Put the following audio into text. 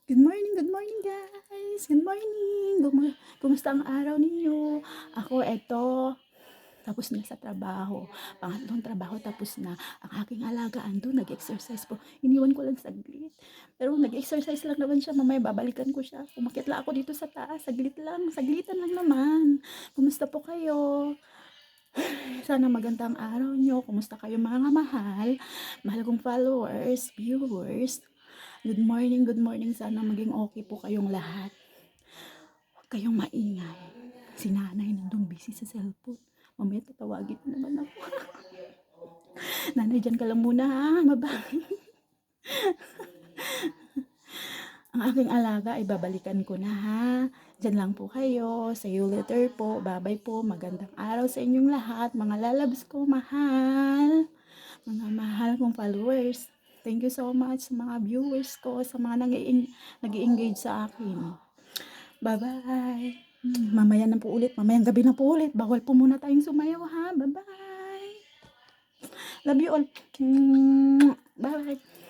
Good morning guys. Good morning. Kumusta ang araw ninyo? Ako eto, tapos na sa trabaho. Pangatlong trabaho tapos na. Ang aking alaga andun, nag-exercise po. Iniwan ko lang saglit. Pero nag-exercise lang naman siya. Mamaya babalikan ko siya. Umakyat lang ako dito sa taas. Saglit lang. Saglitan lang naman. Kumusta po kayo? Sana magandang araw nyo. Kumusta kayo mga mahal? Mahal kong followers, viewers. Good morning, good morning. Sana maging okay po kayong lahat. Huwag kayong maingay. Si nanay nandun busy sa cellphone. Mamaya tatawagin na naman ako. Nanay, dyan ka lang muna ha. Ang aking alaga ay babalikan ko na ha. Dyan lang po kayo. See you later po. Bye-bye po. Magandang araw sa inyong lahat. Mga lalabs ko, mahal. Mga mahal kong followers. Thank you so much sa mga viewers ko, sa mga nag-i-engage sa akin. Bye-bye. Mamaya na po ulit. Mamayang gabi na po ulit. Bawal po muna tayong sumayaw ha. Bye-bye. Love you all. Bye-bye.